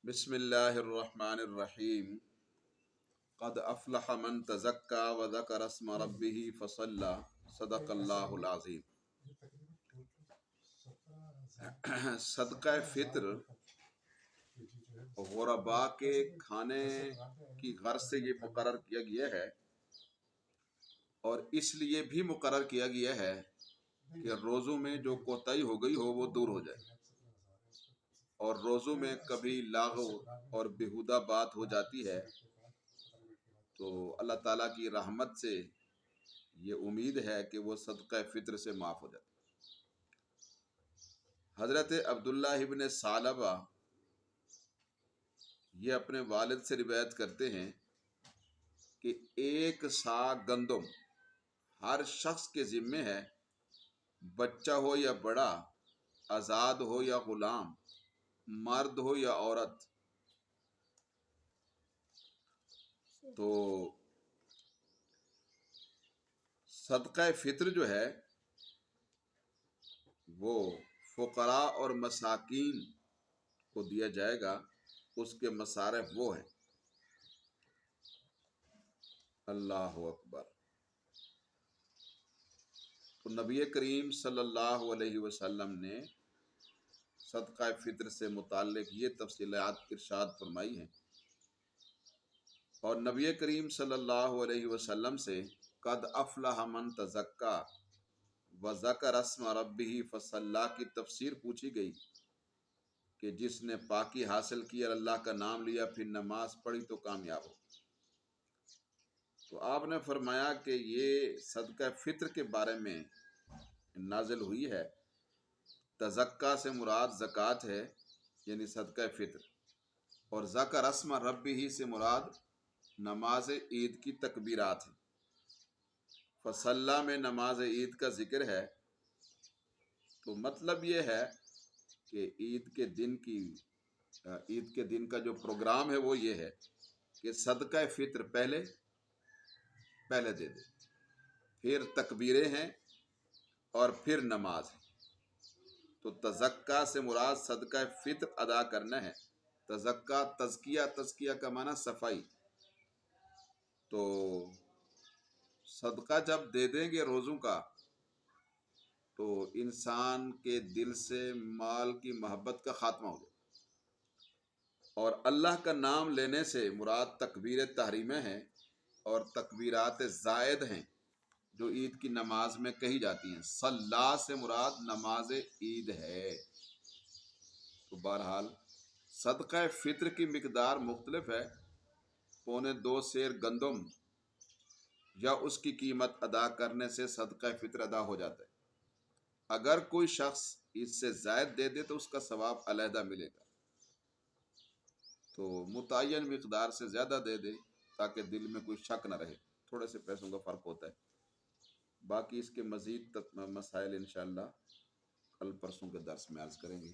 بسم اللہ الرحمن الرحیم قد افلح من تزکا وذکر اسم ربہ فصلی صدق اللہ العظیم۔ صدقہ فطر غرباء کے کھانے کی غرض سے یہ مقرر کیا گیا ہے، اور اس لیے بھی مقرر کیا گیا ہے کہ روزوں میں جو کوتاہی ہو گئی ہو وہ دور ہو جائے، اور روزوں میں کبھی لاغو اور بیہودہ بات ہو جاتی ہے تو اللہ تعالیٰ کی رحمت سے یہ امید ہے کہ وہ صدقہ فطر سے معاف ہو جاتا ہے۔ حضرت عبداللہ ابن ثعلبہ یہ اپنے والد سے روایت کرتے ہیں کہ 1 صاع گندم ہر شخص کے ذمے ہے، بچہ ہو یا بڑا، آزاد ہو یا غلام، مرد ہو یا عورت۔ تو صدقہ فطر جو ہے وہ فقراء اور مساکین کو دیا جائے گا، اس کے مصارف وہ ہیں۔ اللہ اکبر۔ تو نبی کریم صلی اللہ علیہ وسلم نے صدقہ فطر سے متعلق یہ تفصیلات ارشاد فرمائی ہیں، اور نبی کریم صلی اللہ علیہ وسلم سے قد افلح من تزکا وذکر اسم ربہ فصلی کی تفسیر پوچھی گئی کہ جس نے پاکی حاصل کی اور اللہ کا نام لیا پھر نماز پڑھی تو کامیاب ہو۔ تو آپ نے فرمایا کہ یہ صدقہ فطر کے بارے میں نازل ہوئی ہے۔ تزکا سے مراد زکوٰۃ ہے، یعنی صدقہ فطر، اور ذکر اسم ربہ سے مراد نماز عید کی تکبیرات ہیں۔ فصلی میں نماز عید کا ذکر ہے، تو مطلب یہ ہے کہ عید کے دن کا جو پروگرام ہے وہ یہ ہے کہ صدقہ فطر پہلے دے دے، پھر تکبیریں ہیں اور پھر نماز ہے۔ تو تزکا سے مراد صدقہ فطر ادا کرنا ہے۔ تزکا تزکیہ کا معنی صفائی۔ تو صدقہ جب دے دیں گے روزوں کا تو انسان کے دل سے مال کی محبت کا خاتمہ ہو جائے، اور اللہ کا نام لینے سے مراد تکبیر تحریمہ ہیں اور تکبیرات زائد ہیں جو عید کی نماز میں کہی جاتی ہیں۔ صلی سے مراد نماز عید ہے۔ تو بہرحال صدقہ فطر کی مقدار مختلف ہے۔ 2.25 سیر گندم یا اس کی قیمت ادا کرنے سے صدقہ فطر ادا ہو جاتا ہے۔ اگر کوئی شخص اس سے زائد دے دے تو اس کا ثواب علیحدہ ملے گا۔ تو متعین مقدار سے زیادہ دے دے تاکہ دل میں کوئی شک نہ رہے، تھوڑے سے پیسوں کا فرق ہوتا ہے۔ باقی اس کے مزید مسائل انشاءاللہ کل پرسوں کے درس میں عرض کریں گے۔